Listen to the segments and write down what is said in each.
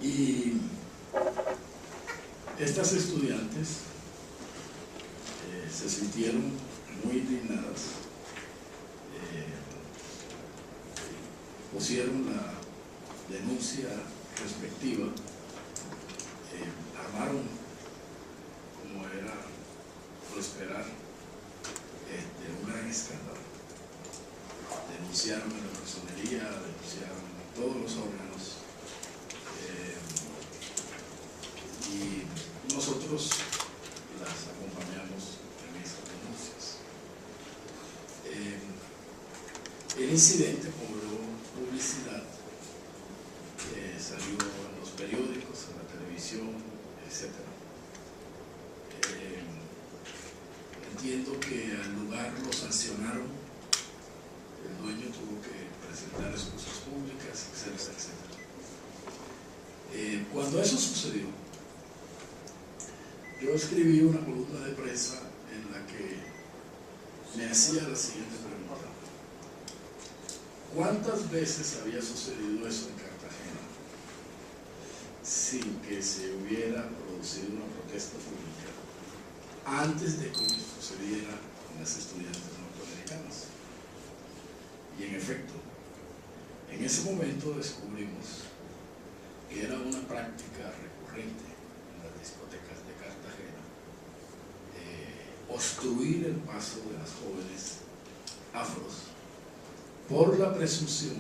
Y estas estudiantes se sintieron muy indignadas, pusieron la denuncia respectiva, armaron, como era por esperar, un gran escándalo. Denunciaron a la personería, denunciaron a todos los órganos, y nosotros las acompañamos en esas denuncias. El incidente cobró publicidad, salió en los periódicos, en la televisión, etc. Entiendo que al lugar lo sancionaron, el dueño tuvo que presentar excusas públicas, etcétera, etcétera. Cuando eso sucedió, yo escribí una columna de prensa en la que me hacía la siguiente pregunta: ¿cuántas veces había sucedido eso en Cartagena sin que se hubiera producido una protesta pública antes de que sucediera con las estudiantes norteamericanas? Y en efecto, en ese momento descubrimos que era una práctica recurrente en las discotecas de Cartagena obstruir el paso de las jóvenes afros por la presunción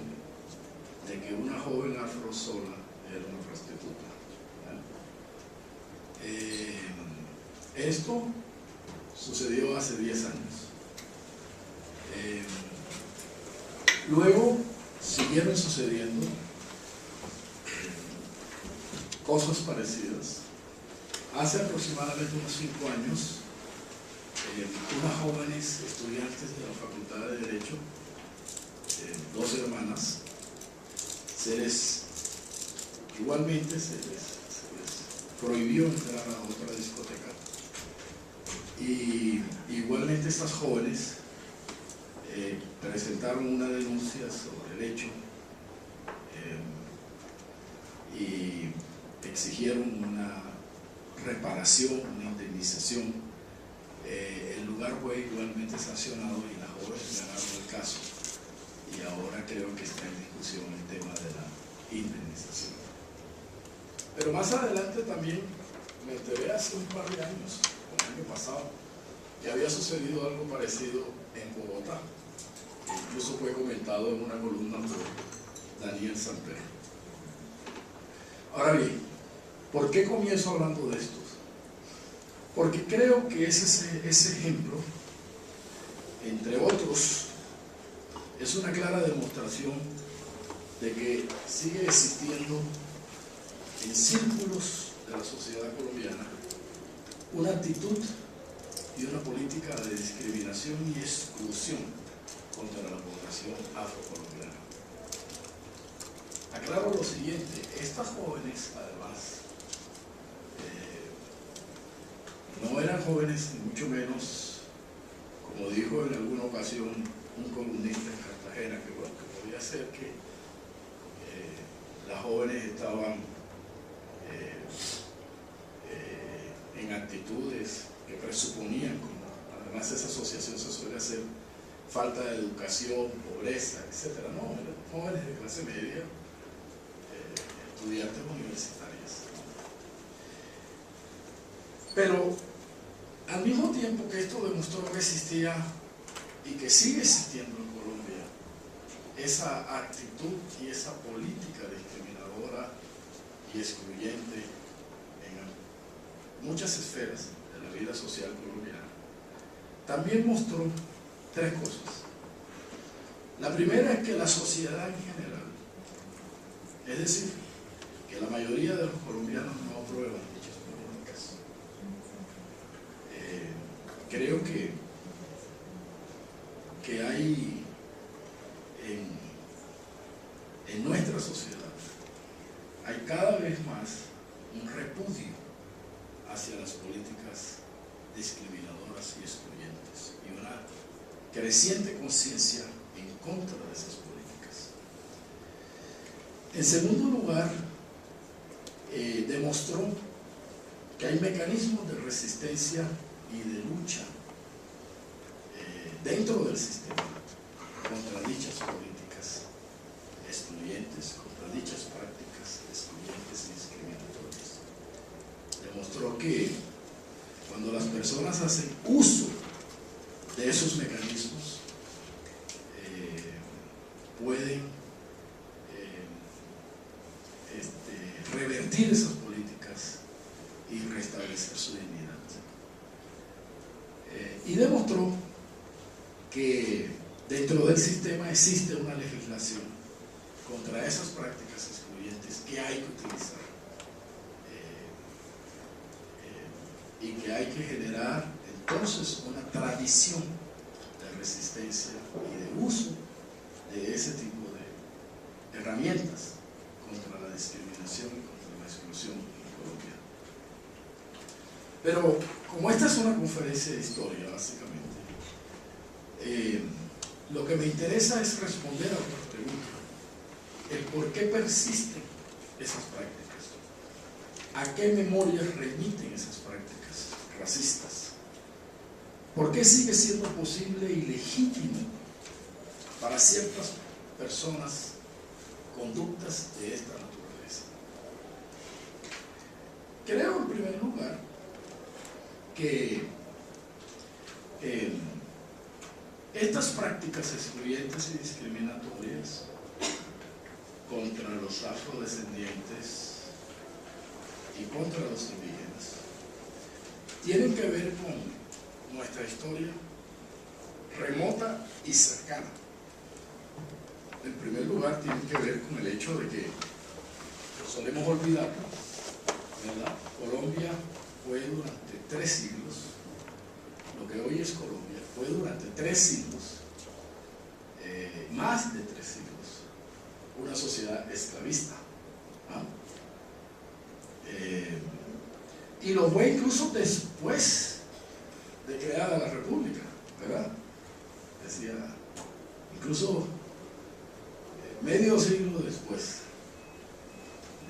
de que una joven afro sola era una prostituta. Esto sucedió hace 10 años. Luego siguieron sucediendo cosas parecidas. Hace aproximadamente unos 5 años, unas jóvenes estudiantes de la Facultad de Derecho, 2 hermanas, igualmente se les prohibió entrar a otra discoteca, y igualmente estas jóvenes presentaron una denuncia sobre el hecho y exigieron una reparación, una indemnización. El lugar fue igualmente sancionado y las jóvenes ganaron el caso, y ahora creo que está en discusión el tema de la indemnización. Pero más adelante también me enteré hace un par de años, el año pasado, que había sucedido algo parecido en Bogotá. Incluso fue comentado en una columna por Daniel Samper. Ahora bien, ¿por qué comienzo hablando de estos? Porque creo que ese ejemplo, entre otros, es una clara demostración de que sigue existiendo en círculos de la sociedad colombiana una actitud y una política de discriminación y exclusión contra la población afrocolombiana. Aclaro lo siguiente: estas jóvenes, además, no eran jóvenes, ni mucho menos, como dijo en alguna ocasión un columnista en Cartagena, que bueno, que podía ser que las jóvenes estaban en actitudes que presuponían, como además esa asociación se suele hacer, falta de educación, pobreza, etc. No, eran jóvenes de clase media, estudiantes universitarias. Pero al mismo tiempo que esto demostró que existía y que sigue existiendo en Colombia esa actitud y esa política discriminadora y excluyente en muchas esferas de la vida social colombiana, también mostró 3 cosas. La primera es que la sociedad en general, es decir, que la mayoría de los colombianos no aprueban dichas políticas. Creo que hay en nuestra sociedad hay cada vez más un repudio hacia las políticas discriminadoras y excluyentes, y una creciente conciencia en contra de esas políticas. En segundo lugar, demostró que hay mecanismos de resistencia y de lucha dentro del sistema contra dichas políticas excluyentes, contra dichas prácticas excluyentes y discriminatorias. Demostró que cuando las personas hacen uso de esos mecanismos, pueden revertir esas políticas y restablecer su dignidad. Y demostró que dentro del sistema existe una legislación contra esas prácticas excluyentes que hay que utilizar y que hay que generar entonces una tradición de resistencia y de uso de ese tipo de herramientas contra la discriminación y contra la exclusión en Colombia. Pero como esta es una conferencia de historia, básicamente, lo que me interesa es responder a otra pregunta: el por qué persisten esas prácticas, a qué memorias remiten esas prácticas racistas, por qué sigue siendo posible y legítimo para ciertas personas conductas de esta naturaleza. Creo, en primer lugar, que estas prácticas excluyentes y discriminatorias contra los afrodescendientes y contra los indígenas tienen que ver con nuestra historia remota y cercana. En primer lugar, tienen que ver con el hecho de que solemos olvidar, ¿verdad? Colombia fue durante 3 siglos, lo que hoy es Colombia, fue durante 3 siglos, más de 3 siglos, una sociedad esclavista. Y lo fue incluso después de creada la República, ¿verdad? Decía, incluso medio siglo después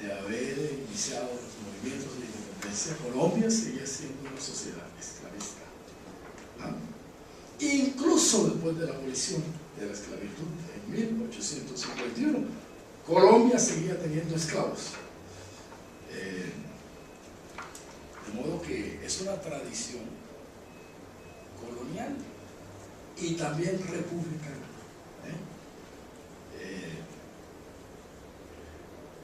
de haber iniciado los movimientos de independencia, Colombia seguía siendo una sociedad esclavista. Incluso después de la abolición de la esclavitud en 1851, Colombia seguía teniendo esclavos. De modo que es una tradición colonial y también republicana.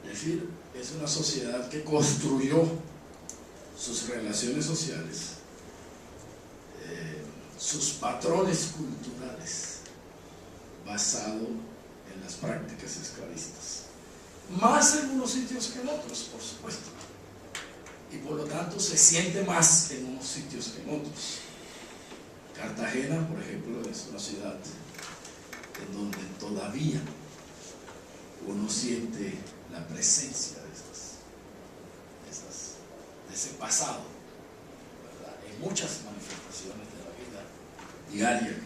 Es decir, es una sociedad que construyó sus relaciones sociales, sus patrones culturales, basado en las prácticas esclavistas. Más en unos sitios que en otros, por supuesto. Y por lo tanto se siente más en unos sitios que en otros. Cartagena, por ejemplo, es una ciudad en donde todavía uno siente la presencia de ese pasado, ¿verdad? En muchas manifestaciones de la vida diaria